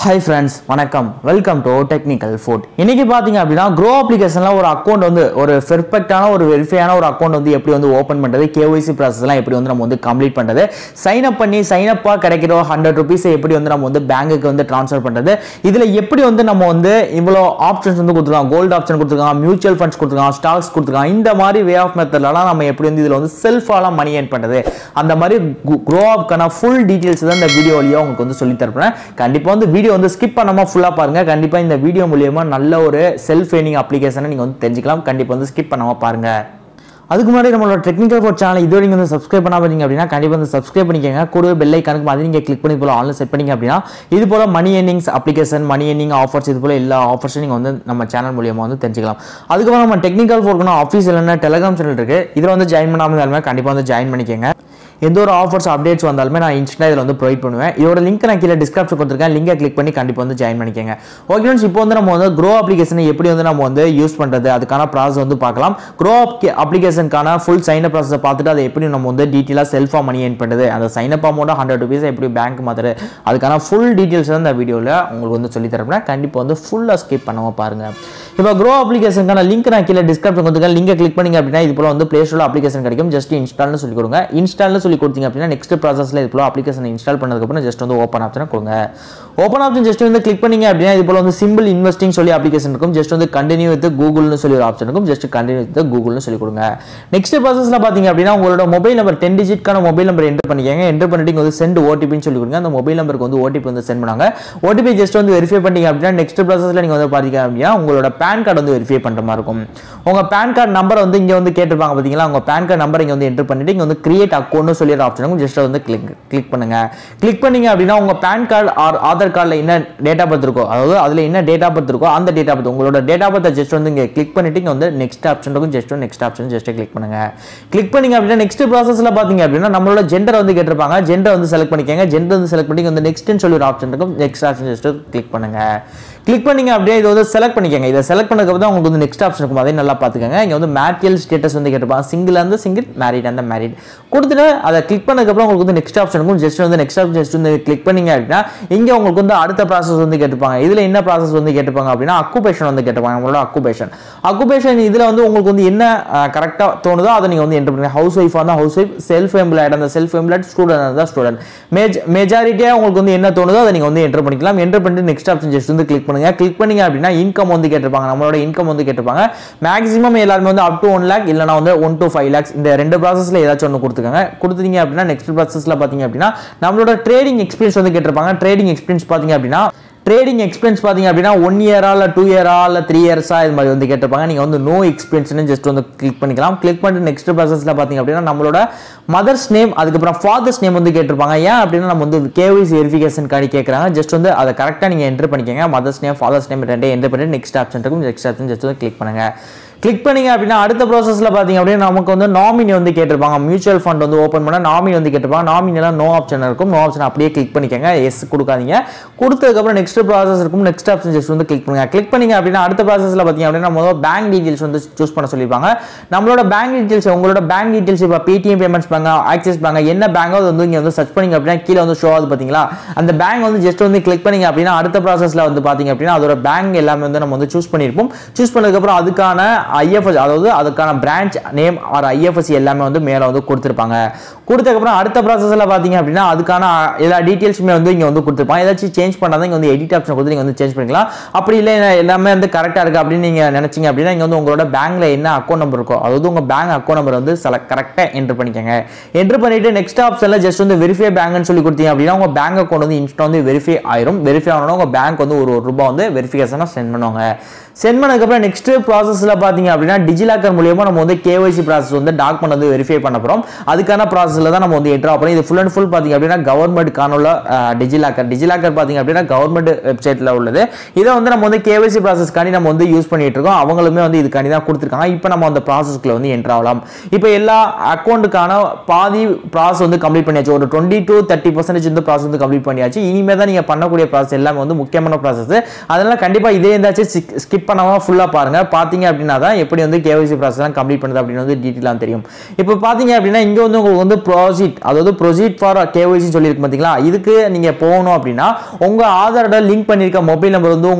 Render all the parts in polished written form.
Hi friends, வணக்கம். Welcome to Technical Food. இன்னைக்கு பாத்தீங்க அப்படினா Groww applicationல ஒரு அக்கவுண்ட் வந்து ஒரு பெர்ஃபெக்ட்டான ஒரு வெரிஃபையான ஒரு அக்கவுண்ட் வந்து எப்படி வந்து ஓபன் பண்றது, KYC process எல்லாம் எப்படி வந்து நம்ம வந்து கம்ப்ளீட் பண்றது, சைன் அப் பண்ணி சைன் அப்பா கிடைக்கிற 100 ரூபீஸ் எப்படி வந்து நம்ம வந்து பேங்க்குக்கு வந்து ட்ரான்ஸ்ஃபர் பண்றது, இதுல எப்படி வந்து நம்ம வந்து இவ்வளோ ஆப்ஷன்ஸ் வந்து கொடுத்துருக்காங்க, கோல்ட் ஆப்ஷன் கொடுத்துருக்காங்க, மியூச்சுவல் ஃபண்ட்ஸ் கொடுத்துருக்காங்க, ஸ்டாக்ஸ் கொடுத்துருக்காங்க. இந்த மாதிரி வே ஆஃப் மெத்தட்லாம் நம்ம எப்படி வந்து இதுல வந்து செல்ஃபாலாம் மணி ஏர்ன் பண்றது, அந்த மாதிரி Growwக்கான ஃபுல் டீடைல்ஸ் தான் இந்த வீடியோ வழியா உங்களுக்கு வந்து சொல்லி தரேன். கண்டிப்பா வந்து வீடியோ வந்து ஸ்கிப் பண்ணாம ஃபுல்லா பாருங்க. கண்டிப்பா இந்த வீடியோ மூலமா நல்ல ஒரு செல்ஃப் ஏர்னிங் அப்ளிகேஷனை நீங்க வந்து தெரிஞ்சுக்கலாம். கண்டிப்பா வந்து ஸ்கிப் பண்ணாம பாருங்க. அதுக்கு முன்னாடி நம்மளோட டெக்னிக்கல் ஃபோர்ட் சேனல் இதுவரை நீங்க வந்து சப்ஸ்கிரைப் பண்ணாம இருக்கீங்க அப்படின்னா கண்டிப்பா வந்து சப்ஸ்கிரைப் பண்ணிக்கங்க. கூடவே பெல் ஐகானுக்கு மாதிரி நீங்க கிளிக் பண்ணி போல ஆன்ல செட் பண்ணீங்க அப்படின்னா இது போல money earnings application, money earning offers, இது போல எல்லா ஆஃபர்ஸையும் நீங்க வந்து நம்ம சேனல் மூலமா வந்து தெரிஞ்சுக்கலாம். அதுக்கப்புறம் நம்ம டெக்னிக்கல் ஃபோர்ட்னா ஆஃபீஷியலான டெலிகிராம் சேனல் இருக்கு. இதுல வந்து ஜாயின் பண்ணாம இருந்தாலுமே கண்டிப்பா வந்து ஜாயின் பண்ணிக்கங்க. எந்த ஒரு ஆஃபர்ஸ் அப்டேட்ஸ் வந்தாலுமே நான் இன்ஸ்டா இதில் வந்து ப்ரொவைட் பண்ணுவேன். இதோட லிங்க் நான் கீழே டிஸ்கிரிப்ஷன் கொடுத்துருக்கேன். லிங்கை கிளிக் பண்ணி கண்டிப்பாக வந்து ஜாயின் பண்ணிக்கங்க. ஓகே ஃப்ரெண்ட்ஸ், இப்போ வந்து நம்ம வந்து Groww அப்ளிகேஷனை எப்படி வந்து நம்ம வந்து யூஸ் பண்ணுறது, அதுக்கான ப்ராசஸ் வந்து பார்க்கலாம். Groww அப்ளிகேஷனுக்கான ஃபுல் சைன் அப் ப்ராசஸை பார்த்துட்டு அதை எப்படி நம்ம வந்து டீட்டெயிலாக செல்ஃபாக மணி ஏர்ன் பண்ணுறது, அந்த சைன் அப் அமௌண்ட் 100 ரூபீஸ் எப்படி பேங்க் மாற்றுறது, அதுக்கான ஃபுல் டீட்டெயில்ஸ் தான் இந்த வீடியோவில் உங்களுக்கு வந்து சொல்லி தரப்பேன். கண்டிப்பாக வந்து ஃபுல்லாக ஸ்கிப் பண்ணாமல் பாருங்கள். இப்போ Groww அப்ளிகேஷனுக்கான லிங்க் நான் கீழே டிஸ்கிரிப்ஷன் கொடுத்துருக்கேன். லிங்கை கிளிக் பண்ணிங்க அப்படின்னா இது போல் வந்து ப்ளே ஸ்டோரில் அப்ளிகேஷன் கிடைக்கும். ஜஸ்ட் இன்ஸ்டால்னு சொல்லி கொடுங்க. இன்ஸ்டால்னு சொல்லி கொடுத்தீங்க அப்படின்னா நெக்ஸ்ட் ப்ராசஸ்ல இது போல அப்ளிகேஷனை இன்ஸ்டால் பண்ணதுக்கு அப்புறம் ஜஸ்ட் வந்து ஓபன் ஆப்ஷனை கொடுங்க. ஓபன் ஆப்ஷன் ஜஸ்ட் வந்து கிளிக் பண்ணீங்க அப்படின்னா இது போல வந்து சிம்பிள் இன்வெஸ்டிங் சொல்லி அப்ளிகேஷன் இருக்கும். ஜஸ்ட் வந்து கண்டினியூ வித் கூகுள்னு சொல்லி ஒரு ஆப்ஷன் இருக்கும். ஜஸ்ட் கண்டினியூ வித் கூகுள்னு சொல்லி கொடுங்க. நெக்ஸ்ட் ப்ராசஸ்ல பாத்தீங்க அப்படின்னா உங்களோட மொபைல் நம்பர் 10 டிஜிட்கான மொபைல் நம்பர் என்டர் பண்ணிக்கங்க. என்டர் பண்ணிட்டு வந்து சென்ட் ஓடிபின்னு சொல்லி கொடுங்க. அந்த மொபைல் நம்பருக்கு வந்து ஓடிபி வந்து சென்ட் பண்ணாங்க. ஓடிபி ஜஸ்ட் வந்து வெரிஃபை பண்ணீங்க அப்படின்னா நெக்ஸ்ட் ப்ராசஸ்ல நீங்க வந்து பாத்தீங்க அப்படின்னா உங்களோட பேன் கார்டு வந்து வெரிஃபை பண்ற மாதிரி இருக்கும். உங்க பேன் கார்டு நம்பர் வந்து இங்க வந்து கேட்டிருப்பாங்க பாத்தீங்களா, உங்க பேன் கார்டு நம்பர் இங்க வந்து என்டர் பண்ணிட்டு இங்க வந்து கிரியேட் அக்கவுண்ட்னு சொல்லி ஒரு ஆப்ஷன் இருக்கும். ஜஸ்ட் வந்து கிளிக் பண்ணுங்க. கிளிக் பண்ணீங்க அப்படின்னா உங்க பேன் கார்டு ஆர் ஆதார் கார்டுல என்ன டேட் ஆஃப் பர்த் இருக்கோ, அதாவது அதுல என்ன டேட் ஆஃப் பர்த் இருக்கோ அந்த டேட் ஆஃப் பர்த் உங்களோட டேட் ஆஃப் பர்த் ஜஸ்ட் வந்து இங்க கிளிக் பண்ணிட்டு இங்க வந்து நெக்ஸ்ட் ஆப்ஷன் இருக்கும். Just next option just click பண்ணுங்க. கிளிக் பண்ணீங்க அப்படின்னா நெக்ஸ்ட் ப்ராசஸ்ல பாத்தீங்க அப்படின்னா நம்மளோட ஜெண்டர் வந்து கேட்டிருப்பாங்க. ஜெண்டர் வந்து செலக்ட் பண்ணிக்கங்க. ஜெண்டர் வந்து செலக்ட் பண்ணி வந்து நெக்ஸ்ட்னு சொல்லி ஒரு ஆப்ஷன் இருக்கும். நெக்ஸ்ட் ஆப்ஷன் ஜஸ்ட் கிளிக் பண்ணுங்க. கிளிக் பண்ணீங்க அப்படியே இதை வந்து செலக்ட் பண்ணிக்கங்க. இதை செலக்ட் பண்ணதுக்கு அப்புறம் உங்களுக்கு வந்து நெக்ஸ்ட் ஆப்ஷன் இருக்கும். அதே நல்லா பாத்துக்கங்க. இங்க வந்து மேரிட்டல் ஸ்டேட்டஸ் வந்து கேட்டிருப்பாங்க. சிங்கிள் அந்த சிங்கிள், மேரிட் அந்த மேரிட் கொடுத்துட்டு அதை கிளிக் பண்ணதுக்கு அப்புறம் உங்களுக்கு வந்து நெக்ஸ்ட் ஆப்ஷன் இருக்கும். ஜஸ்ட் வந்து நெக்ஸ்ட் ஆப்ஷன் ஜஸ்ட் வந்து கிளிக் பண்ணீங்க அப்படின்னா இங்க உங்களுக்கு வந்து அடுத்த ப்ராசஸ் வந்து கேட்டிருப்பாங்க. இதுல என்ன ப்ராசஸ் வந்து கேட்டிருப்பாங்க அப்படின்னா அக்குபேஷன் வந்து கேட்டிருப்பாங்க. நம்மளோட அக்குபேஷன் இதுல வந்து உங்களுக்கு வந்து என்ன கரெக்டா தோணுதோ அதை நீங்க வந்து என்டர் பண்ணுங்க. ஹவுஸ் ஒய்ஃபா இருந்தா ஹவுஸ் ஒய்ஃப், செல்ஃப் எம்ப்ளாய்டு அந்த செல்ஃப் எம்ப்ளாய்டு, ஸ்டூடெண்ட் இருந்தா ஸ்டூடெண்ட், மெஜாரிட்டியா உங்களுக்கு வந்து என்ன தோணுதோ அதை நீங்க வந்து என்டர் பண்ணிக்கலாம். என்டர் பண்ணிட்டு நெக்ஸ்ட் ஆப்ஷன் ஜஸ்ட் வந்து கிளிக் பண்ணுங்க. கிளிக் பண்ணீங்க அப்படின்னா இன்கம் வந்து கேட்டிருப்பாங்க. நம்மளோட இன்கம் வந்து கேட்டிருப்பாங்க. மேக்ஸிமம் எல்லாருமே வந்து அப் டு 1 lakh இல்லனா வந்து 1 to 5 lakhs இந்த ரெண்டு ப்ராசஸ்ல ஏதாச்சும் ஒன்று கொடுத்துக்கங்க. கொடுத்தீங்க அப்படின்னா நெக்ஸ்ட் ப்ராசஸ்ல பாத்தீங்க அப்படின்னா நம்மளோட ட்ரேடிங் எக்ஸ்பீரியன்ஸ் வந்து கேட்டிருப்பாங்க. ட்ரேடிங் எக்ஸ்பீரியன்ஸ் பாத்தீங்க அப்படின்னா 1 இயரா இல்ல 2 இயரா இல்ல 3 இயர்ஸா இது மாதிரி வந்து கேட்டிருப்பாங்க. நீங்க வந்து நோ எக்ஸ்பீரியன்ஸ்னு ஜஸ்ட் வந்து கிளிக் பண்ணிக்கலாம். கிளிக் பண்ணிட்டு நெக்ஸ்ட் ப்ராசஸ்ல பாத்தீங்க அப்படின்னா நம்மளோட மதர்ஸ் நேம் அதுக்கப்புறம் ஃபாதர்ஸ் நேம் வந்து கேட்டிருப்பாங்க. ஏன் அப்படின்னா நம்ம வந்து KYC வெரிஃபிகேஷன் கார்டு கேட்கறாங்க. ஜஸ்ட் வந்து அதை கரெக்டா நீங்க என்டர் பண்ணிக்கங்க. மதர்ஸ் நேம் ஃபாதர்ஸ் நேம் ரெண்டே என்டர் பண்ணிட்டு நெக்ஸ்ட் ஆப்ஷன் இருக்கும். நெக்ஸ்ட் ஆப்ஷன் ஜஸ்ட் வந்து கிளிக் பண்ணுங்க. கிளிக் பண்ணீங்க அப்படின்னா அடுத்த ப்ராசஸ்ல பாத்தீங்க அப்படின்னா நமக்கு வந்து நாமினி வந்து கேட்டிருப்பாங்க. மியூச்சுவல் ஃபண்ட் வந்து ஓபன் பண்ண நாமினி வந்து கேட்டிருப்பாங்க. நாமினிலாம் நோ ஆப்ஷன் இருக்கும். நோ ஆப்ஷன் அப்படியே கிளிக் பண்ணிக்கங்க. எஸ் கொடுக்காதீங்க. கொடுத்ததுக்கு அப்புறம் நெக்ஸ்ட் ப்ராசஸ் இருக்கும். நெக்ஸ்ட் ஆப்ஷன் ஜஸ்ட் வந்து கிளிக் பண்ணுங்க. கிளிக் பண்ணீங்க அப்படின்னா அடுத்த ப்ராசஸ்ல பாத்தீங்க அப்படின்னா நம்ம பேங்க் டீடைல்ஸ் வந்து சூஸ் பண்ண சொல்லிருப்பாங்க. நம்மளோட பேங்க் டீடைல்ஸ் உங்களோட பேங்க் டீடைல்ஸ் இப்போ Paytm payments bank, axis bank, என்ன பேங்கோ அது வந்து இங்க வந்து சர்ச் பண்ணீங்க அப்படின்னா கீழே வந்து ஷோ ஆகுது பாத்தீங்களா, அந்த பேங்க் வந்து ஜஸ்ட் வந்து கிளிக் பண்ணீங்க அப்படின்னா அடுத்த ப்ராசஸ்ல வந்து பாத்தீங்க அப்படின்னா அதோட பேங்க் எல்லாமே வந்து நம்ம வந்து சூஸ் பண்ணிருப்போம். சூஸ் பண்ணதுக்கு அப்புறம் அதுக்கான IFSC அதாவது அதுக்கான பிரான்ச் நேம் ஆர் IFSC எல்லாமே வந்து மேல வந்து கொடுத்திருப்பாங்க. கொடுத்ததுக்கு அப்புறம் அடுத்த ப்ராசஸ்ல பாத்தீங்க அப்படின்னா அதுக்கான எல்லா டீடைல்ஸுமே வந்து இங்க வந்து கொடுத்திருப்பாங்க. ஏதாச்சும் சேஞ்ச் பண்ணாதான் இங்க வந்து எடிட் ஆப்ஷன் கொடுத்து நீங்க வந்து சேஞ்ச் பண்ணிக்கலாம். அப்படி இல்லை எல்லாமே வந்து கரெக்டா இருக்கு அப்படின்னு நீங்க நினைச்சீங்க அப்படின்னா இங்க வந்து உங்களோட பேங்க்ல என்ன அக்கௌண்ட் நம்பர் இருக்கோ அதாவது உங்க பேங்க் அக்கௌண்ட் நம்பர் வந்து கரெக்டா என்டர் பண்ணிக்கங்க. என்டர் பண்ணிட்டு நெக்ஸ்ட் ஆப்ஷன்ல ஜஸ்ட் வந்து வெரிஃபை பேங்க்னு சொல்லி கொடுத்தீங்க அப்படின்னா உங்க பேங்க் அக்கௌண்ட் வந்து இன்ஸ்டா வந்து வெரிஃபை ஆயிரும். வெரிஃபை ஆனோட உங்க பேங்க் வந்து ஒரு ரூபாய் வந்து வெரிஃபிகேஷனா சென்ட் பண்ணுவாங்க. சென்ட் பண்ணதுக்கு அப்புறம் நெக்ஸ்ட் ப்ராசஸ்ல பாத்தீங்க அப்படின்னா டிஜிலாக்கர் மூலமா நம்ம வந்து KYC ப்ராசஸ் வந்து டாக்குமெண்ட் வந்து வெரிஃபை பண்ண போறோம். அதுக்கான ப்ராசஸ்ல தான் நம்ம வந்து என்டர் ஆகணும். இது ஃபுல் அண்ட் ஃபுல் பாத்தீங்க அப்படின்னா கவர்மெண்ட் காணொல டிஜிலாக்கர் பாத்தீங்க அப்படின்னா கவர்மெண்ட் வெப்சைட்ல உள்ளது. இதை வந்து நம்ம வந்து KYC ப்ராசஸ்க்காண்டி நம்ம வந்து யூஸ் பண்ணிட்டு இருக்கோம். அவங்களுமே வந்து இதுக்காண்டி தான் கொடுத்துருக்காங்க. இப்போ நம்ம அந்த ப்ராசஸ்க்குள்ள வந்து என்டர் ஆகலாம். இப்போ எல்லா அக்கௌண்ட்டுக்கான பாதி ப்ராசஸ் வந்து கம்ப்ளீட் பண்ணியாச்சு. ஒரு 20 to 30% இந்த ப்ராசஸ் வந்து கம்ப்ளீட் பண்ணியாச்சு. இனிமே தான் நீங்க பண்ணக்கூடிய ப்ராசஸ் எல்லாமே வந்து முக்கியமான ப்ராசஸ். அதனால கண்டிப்பா இதே இருந்தாச்சு ஸ்கிப் பண்ணாம ஃபுல்லா பாருங்க. பாத்தீங்க அப்படின்னா தான் எப்படி வந்து KYC process எல்லாம் கம்ப்ளீட் பண்ணுது அப்படின்னு வந்து டீடைலா தெரியும். இப்போ பாத்தீங்க அப்படின்னா இங்க வந்து உங்களுக்கு வந்து ப்ரோசீட், அதாவது ப்ரோசீட் ஃபார் KYC சொல்லிருக்கு பாத்தீங்களா, இதுக்கு நீங்க போகணும் அப்படின்னா உங்க ஆதாரோட லிங்க் பண்ணிருக்க மொபைல் நம்பர் வந்து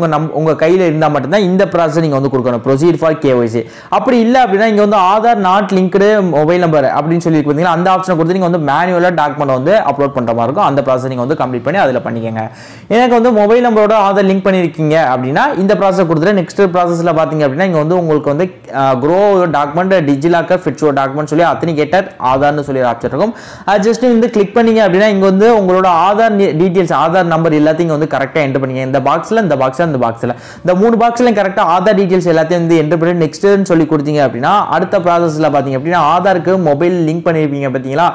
உங்க கையில இருந்தா மட்டும்தான் இந்த ப்ராசஸ் நீங்க வந்து கொடுக்கணும், ப்ரோசீட் ஃபார் KYC. அப்படி இல்ல அப்படின்னா இங்க வந்து Aadhaar not linked mobile number அப்படின்னு சொல்லி பாத்தீங்கன்னா அந்த ஆப்ஷனை கொடுத்து நீங்க வந்து மேனுவலா டாக்குமெண்ட் வந்து அப்லோட் பண்ற மாதிரி இருக்கும். அந்த ப்ராசஸ் நீங்க வந்து கம்ப்ளீட் பண்ணி அதுல பண்ணிக்கங்க. எனக்கு வந்து மொபைல் நம்பரோட ஆதார் லிங்க் பண்ணிருக்கீங்க அப்படின்னா இந்த ப்ராசஸ் கொடுத்துட்டு நெக்ஸ்ட் ப்ராசஸ்ல பாத்தீங்க அப்படின்னா இங்க வந்து உங்களுக்கு வந்து Groww டாக்குமெண்ட், டிஜிலாக்கர், ஃபிட்ஷோ டாக்குமெண்ட் சொல்லி அத்தனிகேட்டட் ஆதார்னு சொல்லி ஆப்ஷன் இருக்கும். அது ஜஸ்ட் வந்து கிளிக் பண்ணீங்க அப்படின்னா இங்க வந்து உங்களோட ஆதார் டீடைல்ஸ், ஆதார் நம்பர் எல்லாத்தையும் வந்து கரெக்டா என்டர் பண்ணீங்க. இந்த பாக்ஸ்ல, இந்த பாக்ஸ்ல, இந்த பாக்ஸ்ல, இந்த மூணு பாக்ஸ்ல கரெக்டா ஆதார் டீடைல்ஸ் எல்லாத்தையும் வந்து என்டர் பண்ணி நெக்ஸ்ட்னு சொல்லி கொடுத்தீங்க அப்படின்னா அடுத்த ப்ராசஸ்ல பாத்தீங்க அப்படின்னா ஆதாருக்கு மொபைல் லிங்க் பண்ணிருப்பீங்க பாத்தீங்களா,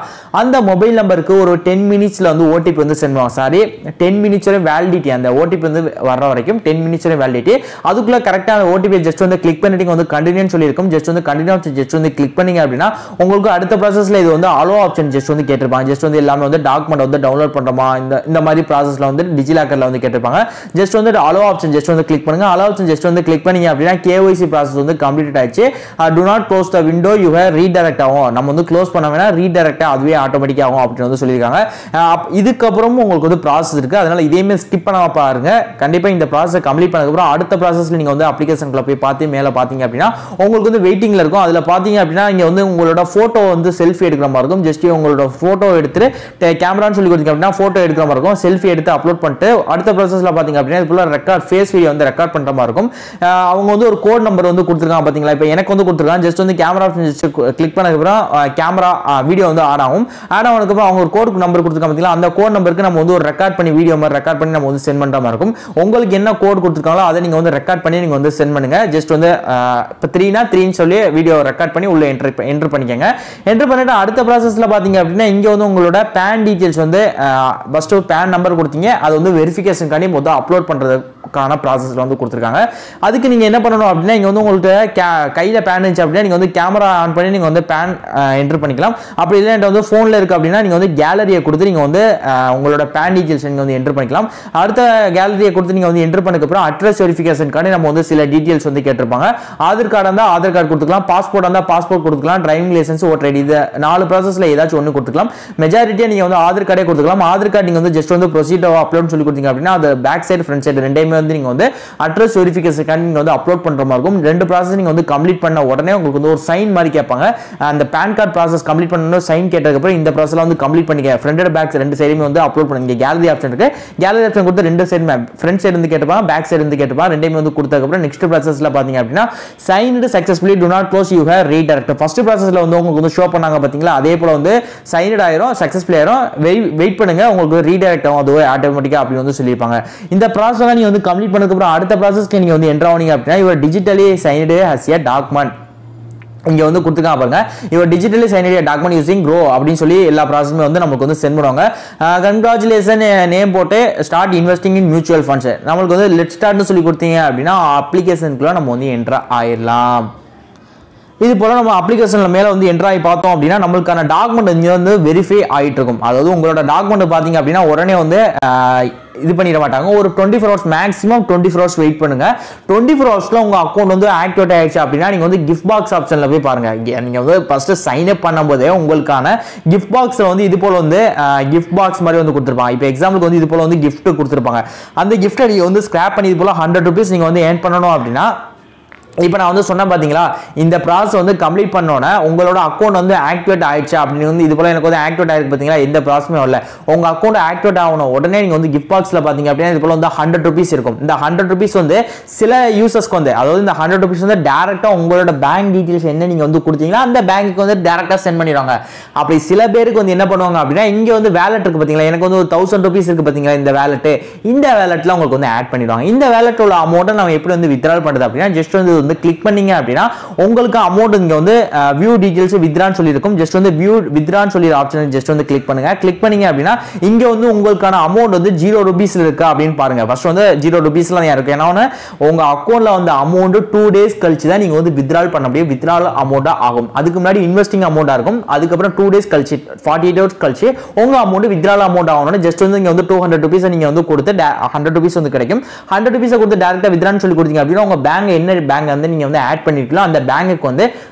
அந்த மொபைல் நம்பருக்கு ஒரு 10 மினிட்ஸ்ல வந்து ஓடிபி வந்து சென்ட் பண்ணுவாங்க. சாரி 10 மினிட்ஸ் வரை வேலிடிட்டி, அந்த ஓடிபி வந்து வர்ற வரைக்கும் 10 மினிட்ஸ் வரை வேலிடிட்டி. அதுக்குள்ள கரெக்டா அந்த ஓடிபி ஜஸ்ட் வந்து கிளிக் பண்ணிட்டு வந்து கண்டினியூ சொல்லி இருக்கும். ஜஸ்ட் வந்து கண்டினியூ ஜஸ்ட் வந்து கிளிக் பண்ணீங்க அப்படின்னா உங்களுக்கு அடுத்த ப்ராசஸ்ல இது வந்து அலோ ஆப்ஷன் ஜஸ்ட் வந்து கேட்டிருப்பாங்க. ஜஸ்ட் வந்து எல்லாமே வந்து டாக்குமெண்ட் வந்து டவுன்லோட் பண்றோமா இந்த மாதிரி ப்ராசஸ்ல வந்து டிஜிலாக்கர்ல வந்து கேட்டிருப்பாங்க. ஜஸ்ட் வந்து அலோ ஆப்ஷன் ஜஸ்ட் வந்து கிளிக் பண்ணுங்க. அலோ ஆப்ஷன் ஜஸ்ட் வந்து கிளிக் பண்ணீங்க அப்படின்னா KYC ப்ராசஸ் வந்து கம்ப்ளீட் ஆயிடுச்சு. do not close the window, you have redirect ஆகும். நம்ம வந்து க்ளோஸ் பண்ண வேணா ரீடைரக்ட் அதுவே ஆட்டோமேட்டிக்கா ஆகும் அப்படின்னு வந்து சொல்லியிருக்காங்க. இதுக்கப்புறமும் உங்களுக்கு வந்து ப்ராசஸ் இருக்கு, அதனால இதையுமே ஸ்கிப் பண்ணாம பாருங்க. கண்டிப்பா இந்த ப்ராசஸ் கம்ப்ளீட் பண்ணதுக்கப்புறம் அடுத்த ப்ராசஸ்ல நீங்க வந்து அப்ளிகேஷன்ல போய் பார்த்து மேல பாத்தீங்க அப்படின்னா உங்களுக்கு வந்து வெயிட்டிங்ல இருக்கும். அதுல பாத்தீங்க அப்படின்னா இங்க வந்து உங்களோட போட்டோ வந்து செல்ஃபி எடுக்கிற மாதிரி இருக்கும். ஜஸ்ட் உங்களோட போட்டோ எடுத்துட்டு கேமரான்னு சொல்லி கொடுத்தீங்க அப்படின்னா போட்டோ எடுக்கிற மாதிரி இருக்கும். செல்ஃபி எடுத்து அப்லோட் பண்ணிட்டு அடுத்த ப்ராசஸ்ல பாத்தீங்க அப்படின்னா இது ஃபுல்லா ரெக்கார்ட் ஃபேஸ் வீடியோ வந்து ரெக்கார்ட் பண்ற மாதிரி இருக்கும். அவங்க வந்து ஒரு கோட் நம்பர் வந்து கொடுத்துருக்காங்க பாத்தீங்களா, இப்போ எனக்கு வந்து கொடுத்துருக்காங்க. ஜஸ்ட் வந்து கேமரா கிளிக் பண்ணதுக்கு அப்புறம் கேமரா வீடியோ வந்து ஆட் ஆகும். ஆட் ஆனதுக்கு அப்புறம் அவங்க ஒரு கோட் நம்பர் கொடுத்துருக்காங்க பாத்தீங்களா, அந்த கோட் நம்பருக்கு நம்ம வந்து ஒரு ரெக்கார்ட் பண்ணி வீடியோ மாதிரி ரெக்கார்ட் பண்ணி நம்ம வந்து சென்ட் பண்ற மாதிரி இருக்கும். உங்களுக்கு என்ன கோட் கொடுத்துருக்காங்களோ அதை நீங்க வந்து ரெக்கார்ட் பண்ணி நீங்க வந்து சென்ட் பண்ணுங்க. ஜஸ்ட் வந்து இப்போ 3னா 3ன்னு சொல்லி வீடியோ ரெக்கார்ட் பண்ணி உள்ள என்டர் பண்ணிக்கங்க. என்டர் பண்ணிட்டு அடுத்த ப்ராசஸ்ல பாத்தீங்க அப்படின்னா இங்க வந்து உங்களோட பேன் டீடைல்ஸ் வந்து ஃபர்ஸ்ட் பேன் நம்பர் கொடுத்தீங்க, அது வந்து வெரிஃபிகேஷன் காண்டி மொத்தம் அப்லோட் பண்றதுக்கான ப்ராசஸ்ல வந்து கொடுத்துருக்காங்க. அதுக்கு நீங்க என்ன பண்ணணும் அப்படின்னா இங்க வந்து உங்களுக்கு கையில பேன் இருந்துச்சு அப்படின்னா நீங்க வந்து கேமரா ஆன் பண்ணி நீங்க வந்து பேன் என்டர் பண்ணிக்கலாம். அப்படி இல்லை வந்து போன்ல இருக்கு அப்படின்னா நீங்க வந்து கேலரியை கொடுத்து நீங்க வந்து உங்களோட பேன் டீடைல்ஸ் நீங்க வந்து என்டர் பண்ணிக்கலாம். அடுத்த கேலரியை கொடுத்து நீங்க வந்து என்டர் பண்ணதுக்கு அப்புறம் அட்ரஸ் வெரிஃபிகேஷன் காண்டி நம்ம வந்து சில டீடைல்ஸ் வந்து கேட்டிருப்பாங்க. ஆதார் கார்டு இருந்தா ஆதார் கார்டு கொடுத்துக்கலாம், பாஸ்போர்ட் இருந்தா பாஸ்போர்ட் கொடுத்துக்கலாம், டிரைவிங் லைசன்ஸ், ஓட்டர் ஐடி, இது 4 ப்ராசஸ்ல ஏதாச்சும் ஒன்று கொடுத்துக்கலாம். மெஜாரிட்டியா நீங்க வந்து ஆதார் கார்டே கொடுத்துக்கலாம். ஆதார் கார்டு நீங்க வந்து ஜஸ்ட் வந்து ப்ரொசீஜர் அப்லோட் சொல்லி கொடுத்தீங்க அப்படின்னா அது பேக் சைடு ஃப்ரண்ட் சைடு ரெண்டையுமே வந்து நீங்க வந்து அட்ரஸ் வெரிஃபிகேஷன் நீங்க வந்து அப்லோட் பண்ற மாதிரி இருக்கும். ரெண்டு ப்ராசஸ் நீங்க வந்து கம்ப்ளீட் பண்ண உடனே உங்களுக்கு வந்து ஒரு சைன் மாதிரி கேட்பாங்க. அந்த பேன் கார்டு ப்ராசஸ் கம்ப்ளீட் பண்ணனும் சைன் கேட்டதுக்கு அப்புறம் இந்த ப்ராசஸ்ல வந்து கம்ப்ளீட் பண்ணிக்க ஃப்ரண்ட் அண்ட் பேக் ரெண்டு சைடுமே வந்து அப்லோட் பண்ணுங்க. கேலரி ஆப்ஷன் இருக்கு, கேலரி ஆப்ஷன் கொடுத்து ரெண்டு சைடு ஃப்ரண்ட் சைடு இருந்து கேட்பாங்க, பேக் சைடு இருந்து கேட்பாங்க. ரெண்டையுமே வந்து கொடுத்ததுக்கு அப்புறம் நெக்ஸ்ட் ப்ராசஸ்ல பாத்தீங்க அப்படின்னா signed successfully do not close, you have redirect. First ப்ராசஸ்ல வந்து உங்களுக்கு வந்து ஷோ பண்ணாங்க பாத்தீங்களா, அதே போல வந்து சைன்டு ஆயிரும், சக்சஸ்ஃபுல்லி ஆயிரும். வெயிட் பண்ணுங்க, உங்களுக்கு ரீடைரக்ட் ஆகும் அதுவே ஆட்டோமேட்டிக்கா அப்படி வந்து சொல்லிருப்பாங்க. இந்த ப்ராசஸ் நீங்க வந்து கம்ப்ளீட் பண்ணதுக்கு அப்புறம் அடுத்த ப்ராசஸ்க்கு நீங்க வந்து என்டர் ஆவீங்க அப்படின்னா இவர் digitally signed as a document இங்க வந்து கொடுத்துருக்காங்க பாருங்க. இவர் digitally signed document using Groww அப்படின்னு சொல்லி எல்லா ப்ராசஸுமே வந்து நமக்கு வந்து சென்ட் பண்ணுவாங்க. கங்க்ராச்சுலேஷன் நேம் போட்டு start investing in mutual funds நம்மளுக்கு வந்து லெட் ஸ்டார்ட்னு சொல்லி கொடுத்தீங்க அப்படின்னா அப்ளிகேஷனுக்குள்ள நம்ம வந்து என்டர் ஆயிடலாம். இது போல நம்ம அப்ளிகேஷன்ல மேல வந்து என்டர் ஆகி பார்த்தோம் அப்படின்னா நம்மளுக்கான டாக்குமெண்ட் இங்க வந்து வெரிஃபை ஆயிட்டு இருக்கும். அதாவது உங்களோட டாக்குமெண்ட் பாத்தீங்க அப்படின்னா உடனே வந்து இது பண்ணிட மாட்டாங்க. ஒரு 24 hours மேக்ஸிமம் 24 hours வெயிட் பண்ணுங்க. 24 ஹவர்ஸ்ல உங்க அக்கௌண்ட் வந்து ஆக்டிவேட் ஆயிடுச்சு அப்படின்னா நீங்க வந்து கிஃப்ட் பாக்ஸ் ஆப்ஷன்ல போய் பாருங்க. நீங்க வந்து ஃபர்ஸ்ட் சைன் அப் பண்ணும்போதே உங்களுக்கான கிஃப்ட் பாக்ஸ்ல வந்து இது போல வந்து கிஃப்ட் பாக்ஸ் மாதிரி வந்து கொடுத்துருப்பாங்க. இப்போ எக்ஸாம்பிளுக்கு வந்து இது போல வந்து கிஃப்ட் கொடுத்துருப்பாங்க. அந்த கிஃப்ட்டை நீங்க வந்து ஸ்கிராப் பண்ணி இது போல 100 rupees நீங்க வந்து ஏர்ன் பண்ணணும் அப்படின்னா இப்போ நான் வந்து சொன்னேன் பாத்தீங்களா, இந்த ப்ராசஸ் வந்து கம்ப்ளீட் பண்ணோன்னே உங்களோட அக்கௌண்ட் வந்து ஆக்டிவேட் ஆயிடுச்சு அப்படின்னு வந்து இது போல எனக்கு வந்து ஆக்டிவேட் ஆயிருக்கு பாத்தீங்களா, எந்த ப்ராசஸுமே இல்லை. உங்க அக்கௌண்ட் ஆக்டிவேட் ஆகணும் உடனே நீங்க வந்து கிஃப்ட் பாக்ஸ்ல பாத்தீங்க அப்படின்னா இது போல வந்து 100 rupees இருக்கும். இந்த 100 rupees வந்து சில யூசர்ஸ்க்கு வந்து அதாவது இந்த 100 rupees வந்து டைரக்டா உங்களோட பேங்க் டீடைல்ஸ் என்ன நீங்க வந்து கொடுத்தீங்கன்னா அந்த பேங்க்கு வந்து டைரக்டா சென்ட் பண்ணிடுவாங்க. அப்படி சில பேருக்கு வந்து என்ன பண்ணுவாங்க அப்படின்னா இங்க வந்து வேலட் இருக்கு பாத்தீங்களா, எனக்கு வந்து ஒரு 1000 rupees இருக்கு பாத்தீங்களா இந்த வேலட், இந்த வேலட்ல உங்களுக்கு வந்து ஆட் பண்ணிடுவாங்க. இந்த வேலட் உள்ள அமௌண்ட்டை நம்ம எப்படி வந்து வித்ட்ரால் பண்றது அப்படின்னா ஜஸ்ட் வந்து வந்து கிளிக் பண்ணீங்க அப்படின்னா உங்களுக்கு அமௌண்ட் இங்க வந்து வியூ டீடைல்ஸ் வித்ரான்னு சொல்லி இருக்கும். ஜஸ்ட் வந்து வியூ வித்ரான்னு சொல்லி ஆப்ஷன் ஜஸ்ட் வந்து கிளிக் பண்ணுங்க. கிளிக் பண்ணீங்க அப்படின்னா இங்க வந்து உங்களுக்கான அமௌண்ட் வந்து 0 ரூபீஸ்ல இருக்கா அப்படின்னு பாருங்க. ஃபர்ஸ்ட் வந்து 0 ரூபீஸ்ல தான் இருக்கு. ஏன்னா உங்க அக்கௌண்ட்ல வந்து அமௌண்ட் 2 டேஸ் கழிச்சு தான் நீங்க வந்து வித்ட்ரால் பண்ண முடியும். வித்ட்ரால் அமௌண்டா ஆகும். அதுக்கு முன்னாடி இன்வெஸ்டிங் அமௌண்டா இருக்கும். அதுக்கப்புறம் 2 டேஸ் கழிச்சு 48 ஹவர்ஸ் கழிச்சு உங்க அமௌண்ட் வித்ட்ரால் அமௌண்ட் ஆகணும். ஜஸ்ட் வந்து இங்க வந்து 200 ரூபீஸ் நீங்க வந்து கொடுத்து 100 ரூபீஸ் வந்து கிடைக்கும். 100 ரூபீஸ் கொடுத்து டைரக்டா வித்ட்ரான்னு சொல்லி கொடுத்தீங்க அப்படின்னா உங்க பேங்க் என்ன பேங்க் வந்து நீங்க வந்து ஆட் பண்ணிருக்கலாம். அந்த பேங்க்குக்கு வந்து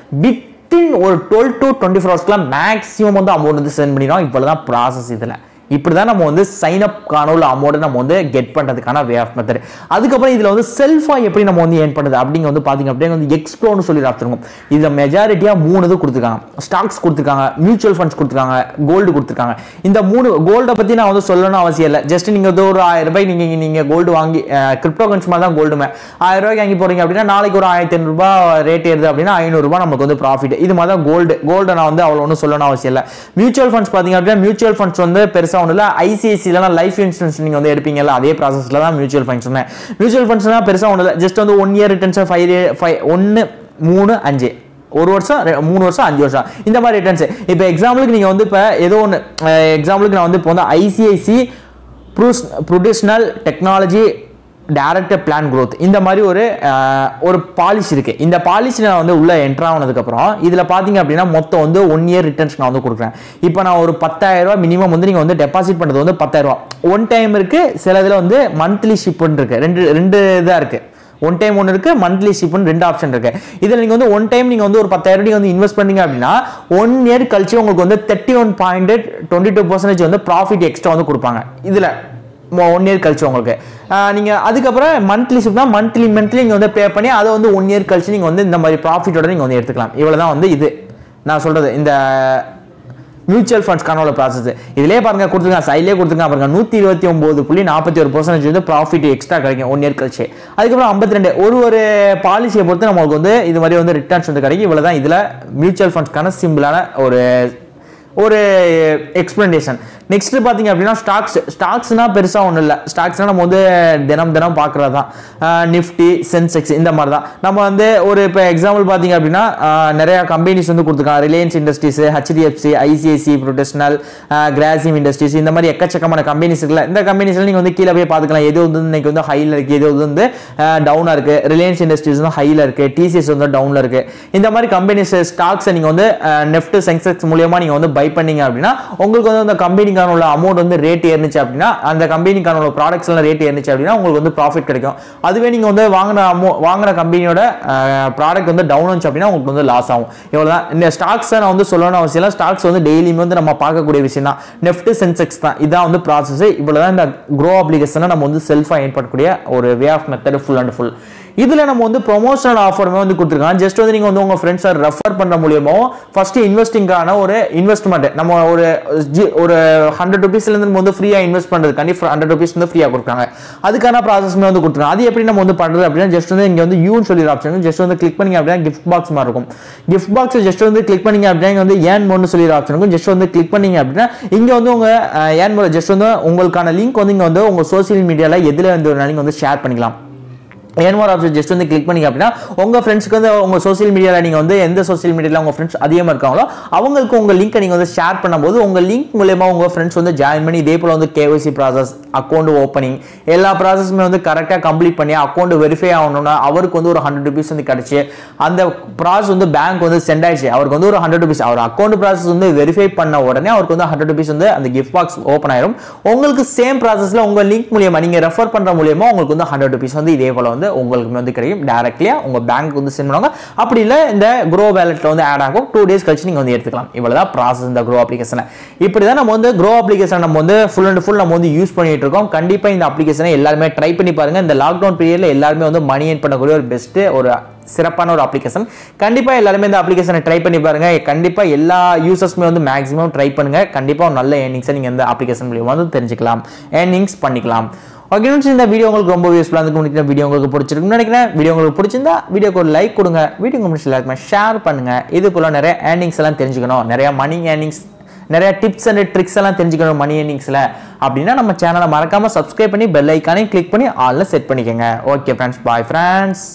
வித்தின் ஒரு 12 to 24 ஹவர்ஸ்க்குலாம் மேக்ஸிமம் வந்து அமௌண்ட் வந்து சென்ட் பண்ணிடுவோம். இவ்வளவுதான் ப்ராசஸ். இதுல இப்படிதான் நம்ம வந்து சைன் அப் கான உள்ள அமௌண்ட் நம்ம வந்து கெட் பண்றதுக்கான வே ஆஃப் மெத்தட். அதுக்கப்புறம் இதுல வந்து செல்ஃபா எப்படி நம்ம வந்து ஏர்ன் பண்றது அப்படிங்க வந்து பாத்தீங்க அப்படியே வந்து எக்ஸ்ப்ளோர்னு சொல்லி ஆப்ஷன். இதுல மெஜாரிட்டியா 3 இது கொடுத்துருக்காங்க. ஸ்டாக்ஸ் கொடுத்துருக்காங்க, மியூச்சுவல் ஃபண்ட்ஸ் கொடுத்துருக்காங்க, கோல்டு கொடுத்துருக்காங்க. இந்த 3 கோல்டை பத்தி நான் வந்து சொல்லணும்னு அவசியம் இல்லை. ஜஸ்ட் நீங்க ஒரு 1000 ரூபாய் நீங்க கோல்டு வாங்கி கிரிப்டோ கரன்சி மாதிரி தான் கோல்டுமே 1000 ரூபாய்க்கு வாங்கி போறீங்க அப்படின்னா நாளைக்கு ஒரு 1500 ரூபாய் ரேட் ஏறுது அப்படின்னா 500 ரூபாய் நமக்கு வந்து ப்ராஃபிட். இது மாதிரி தான் கோல்டு நான் வந்து அவ்வளவு ஒன்றும் சொல்லணும்னு அவசியம் இல்லை. மியூச்சுவல் ஃபண்ட்ஸ் பாத்தீங்க அப்படின்னா மியூச்சுவல் ஃபண்ட்ஸ் வந்து பெருசா ஒன்றும் இல்லை. ஐசிஐசில லைஃப் இன்சூரன்ஸ் நீங்க வந்து எடுப்பீங்கல்ல அதே ப்ராசஸ்ல தான் மியூச்சுவல் ஃபண்ட்ஸ். மியூச்சுவல் ஃபண்ட்ஸ்னா பெருசா ஒன்றும் இல்லை. ஜஸ்ட் வந்து 1 இயர் ரிட்டர்ன்ஸ் 1 3 5 1 வருஷம் 3 வருஷம் 5 வருஷம் இந்த மாதிரி ரிட்டர்ன்ஸ். இப்போ எக்ஸாம்பிளுக்கு நீங்க வந்து இப்போ ஏதோ ஒன்று எக்ஸாம்பிளுக்கு நான் வந்து இப்போ வந்து ICICI prudential technology direct plan growth இந்த மாதிரி ஒரு பாலிசி இருக்கு. இந்த பாலிசி நான் வந்து உள்ள என்ட்ரு ஆனதுக்கு அப்புறம் இதுல பாத்தீங்க அப்படின்னா மொத்தம் வந்து 1 இயர் ரிட்டர்ன்ஸ் நான் வந்து கொடுக்குறேன். இப்போ நான் ஒரு 10,000 ரூபாய் மினிமம் வந்து நீங்க வந்து டெபாசிட் பண்றது வந்து 10,000 ரூபாய். ஒன் டைம் இருக்கு, சில இதுல வந்து மந்த்லி ஷிப்னு இருக்கு. ரெண்டு இதா இருக்கு. ஒன் டைம் ஒன்று இருக்கு, மந்த்லி ஷிப்னு 2 ஆப்ஷன் இருக்கு. இதுல நீங்க வந்து ஒன் டைம் நீங்க வந்து ஒரு 10,000 நீங்க வந்து இன்வெஸ்ட் பண்ணீங்க அப்படின்னா 1 இயர் கழிச்சு உங்களுக்கு வந்து 31.22% வந்து ப்ராஃபிட் எக்ஸ்ட்ரா வந்து கொடுப்பாங்க. இதுல 1 இயர் கழிச்சு உங்களுக்கு நீங்க அதுக்கப்புறம் மந்த்லி ஷிப்னா மந்த்லி நீங்க வந்து பே பண்ணி அதை வந்து 1 இயர் கழிச்சு நீங்க வந்து இந்த மாதிரி ப்ராஃபிட்டோட நீங்க வந்து எடுத்துக்கலாம். இவ்வளவுதான் வந்து இது நான் சொல்றது இந்த மியூச்சுவல் ஃபண்ட்ஸ் கான ப்ராசஸ். இதுலயே பாருங்க கொடுத்துருக்காங்க, சைட்லேயே கொடுத்துருக்காங்க பாருங்க 129.41% வந்து ப்ராஃபிட் எக்ஸ்ட்ரா கிடைக்கும் 1 இயர் கழிச்சு. அதுக்கப்புறம் 52 ஒரு பாலிசியை பொறுத்து நம்மளுக்கு வந்து இது மாதிரி வந்து ரிட்டர்ன்ஸ் வந்து கிடைக்கும். இவ்வளவுதான் இதுல மியூச்சுவல் ஃபண்ட்ஸ்க்கான சிம்பிளான ஒரு எக்ஸ்பிளனேஷன். நெக்ஸ்ட் பாத்தீங்க அப்படின்னா ஸ்டாக்ஸ்னா பெருசா ஒன்றும் இல்லை. ஸ்டாக்ஸ்னா நம்ம வந்து தினம் பார்க்கறது தான். நிஃப்டி, சென்செக்ஸ் இந்த மாதிரி தான். நம்ம வந்து ஒரு இப்போ எக்ஸாம்பிள் பார்த்தீங்க அப்படின்னா நிறைய கம்பெனிஸ் வந்து கொடுத்துருக்காங்க. Reliance Industries, HDFC, ICICI prudential, Grasim Industries இந்த மாதிரி எக்கச்சக்கமான கம்பெனிஸ் இருக்குல்ல. இந்த கம்பெனிஸ்ல நீங்கள் வந்து கீழே போய் பார்த்துக்கலாம். எது வந்து இன்னைக்கு வந்து ஹையில் இருக்கு, எது வந்து டவுனாக இருக்கு. ரிலையன்ஸ் இண்டஸ்ட்ரீஸ் வந்து ஹையில் இருக்கு, டிசிஎஸ் வந்து டவுனில் இருக்கு. இந்த மாதிரி கம்பெனிஸ் ஸ்டாக்ஸை நீங்கள் வந்து நெஃப்ட் சென்செக்ஸ் மூலியமா நீங்கள் வந்து பை பண்ணீங்க அப்படின்னா உங்களுக்கு வந்து அந்த கம்பெனி உள்ள அமௌண்ட் வந்து ரேட் ஏறிச்சு அப்படின்னா அந்த கம்பெனிக்கான உள்ள ப்ராடக்ட்ஸ் எல்லாம் ரேட் ஏறிச்சு அப்படின்னா உங்களுக்கு வந்து ப்ராஃபிட் கிடைக்கும். அதுவே நீங்க வந்து வாங்குற கம்பெனியோட ப்ராடக்ட் வந்து டவுன் ஆச்சு அப்படின்னா உங்களுக்கு வந்து லாஸ் ஆகும். இவ்வளவுதான். இந்த ஸ்டாக்ஸ் நான் வந்து சொல்லணும் அவசியம் இல்லை. ஸ்டாக்ஸ் வந்து டெய்லியுமே வந்து நம்ம பார்க்கக்கூடிய விஷயம் தான். நெஃப்ட் சென்செக்ஸ் தான். இதான் வந்து ப்ராசஸ். இவ்வளவுதான் இந்த Groww அப்ளிகேஷனை நம்ம வந்து செல்ஃபா ஏற்படக்கூடிய ஒரு way of method full and full. இதுல நம்ம வந்து ப்ரொமோஷனல் ஆஃபருமே வந்து கொடுத்துருக்காங்க. ஜஸ்ட் வந்து நீங்க வந்து உங்க ஃப்ரெண்ட்ஸை ரெஃபர் பண்ற மூலியமா ஃபர்ஸ்ட் இன்வெஸ்டிங்கான ஒரு இன்வெஸ்ட்மெண்ட் நம்ம ஒரு 100 ரூபீஸ்ல இருந்து வந்து ஃப்ரீயா இன்வெஸ்ட் பண்றதுக்காண்டி 100 ரூபீஸ் வந்து ஃப்ரீயா கொடுக்குறாங்க. அதுக்கான ப்ராசஸ்மே வந்து கொடுத்துருக்காங்க. அது எப்படி நம்ம வந்து பண்றது அப்படின்னா ஜஸ்ட் வந்து இங்க வந்து யூன்னு சொல்லி ஆப்ஷன் ஜஸ்ட் வந்து கிளிக் பண்ணீங்க அப்படின்னா கிஃப்ட் பாக்ஸ் மாதிரி இருக்கும். கிஃப்ட் பாக்ஸ் ஜஸ்ட் வந்து கிளிக் பண்ணீங்க அப்படின்னா வந்து ஏன் மோன்னு சொல்லி ஆப்ஷன் இருக்கும். ஜஸ்ட் வந்து கிளிக் பண்ணீங்க அப்படின்னா இங்க வந்து உங்க ஏன் மோல ஜஸ்ட் வந்து உங்களுக்கான லிங்க் வந்து இங்க வந்து உங்க சோசியல் மீடியால எதுல வந்து வந்து ஷேர் பண்ணிக்கலாம். ஏன்மோர் ஆப்ஷன் ஜஸ்ட் வந்து கிளிக் பண்ணீங்க அப்படின்னா உங்க ஃப்ரெண்ட்ஸ்க்கு வந்து உங்க சோசியல் மீடியால நீங்க வந்து எந்த சோசியல் மீடியால உங்க ஃப்ரெண்ட்ஸ் அதிகமா இருக்காங்களோ அவங்களுக்கு உங்க லிங்கை நீங்க வந்து ஷேர் பண்ணும்போது உங்க லிங்க் மூலமா உங்க ஃப்ரெண்ட்ஸ் வந்து ஜாயின் பண்ணி இதே போல வந்து கேஒய்சி ப்ராசஸ், அக்கௌண்ட் ஓப்பனிங் எல்லா ப்ராசஸுமே வந்து கரெக்டா கம்ப்ளீட் பண்ணி அக்கௌண்ட் வெரிஃபை ஆகணும்னா அவருக்கு வந்து ஒரு 100 ரூபீஸ் வந்து கிடைச்சு அந்த ப்ராசஸ் வந்து பேங்க் வந்து சென்ட் ஆயிடுச்சு. அவருக்கு வந்து ஒரு 100 ரூபீஸ் அவர் அக்கௌண்ட் ப்ராசஸ் வந்து வெரிஃபை பண்ண உடனே அவருக்கு வந்து 100 ரூபீஸ் வந்து அந்த கிஃப்ட் பாக்ஸ் ஓப்பன் ஆயிரும். உங்களுக்கு சேம் ப்ராசஸ்ல உங்க லிங்க் மூலமா நீங்க ரெஃபர் பண்ற மூலமா உங்களுக்கு வந்து 100 ரூபீஸ் வந்து இதே போல வந்து உங்களுக்கு வந்து டைரக்ட்லியா உங்க பேங்க் வந்து சென்ட் பண்ணுவாங்க. அப்படி இல்ல இந்த Groww வாலெட்ல வந்து ஆட் ஆகும். 2 டேஸ் கழிச்சு நீங்க வந்து எடுத்துக்கலாம். இவ்வளவுதான் ப்ராசஸ் இந்த Groww அப்ளிகேஷன். இப்படி தான் நம்ம வந்து Groww அப்ளிகேஷன் நம்ம வந்து ஃபுல் அண்ட் ஃபுல் நம்ம வந்து யூஸ் பண்ணிட்டு இருக்கோம். கண்டிப்பா இந்த அப்ளிகேஷனை எல்லாரும் ட்ரை பண்ணி பாருங்க. இந்த லாக்டவுன் பீரியட்ல எல்லாரும் வந்து மணி ஏர்ன் பண்ணக்கூடிய ஒரு பெஸ்ட் ஒரு சிறப்பான ஒரு அப்ளிகேஷன். கண்டிப்பா எல்லாரும் இந்த அப்ளிகேஷனை ட்ரை பண்ணி பாருங்க. கண்டிப்பா எல்லா யூசர்ஸ்மே வந்து மேக்ஸிமம் ட்ரை பண்ணுங்க. கண்டிப்பா நல்ல ஏர்னிங்ஸ் நீங்க இந்த அப்ளிகேஷன் மூலமா வந்து தெரிஞ்சுக்கலாம், ஏர்னிங்ஸ் பண்ணிக்கலாம். ஓகே ஃப்ரெண்ட்ஸ், இந்த வீடியோ உங்களுக்கு ரொம்ப யூஸ்ஃபுல்லா இருந்துச்சு. வீடியோ உங்களுக்கு பிடிச்சிருக்குன்னு நினைக்கிறேன். வீடியோ உங்களுக்கு பிடிச்சிருந்தா வீடியோக்கு ஒரு லைக் கொடுங்க. வீடியோ உங்களுக்கு எல்லாருக்குமே ஷேர் பண்ணுங்க. இது போல நிறைய ஏர்னிங்ஸ் எல்லாம் தெரிஞ்சுக்கணும், நிறைய மணி ஏர்னிங்ஸ், நிறைய டிப்ஸ் அண்ட் ட்ரிக்ஸ் எல்லாம் தெரிஞ்சுக்கணும் மணி ஏர்னிங்ஸ்ல அப்படின்னா நம்ம சேனலை மறக்காம சப்ஸ்கிரைப் பண்ணி பெல் ஐக்கானையும் கிளிக் பண்ணி ஆல்ல செட் பண்ணிக்கோங்க. Okay friends, bye friends.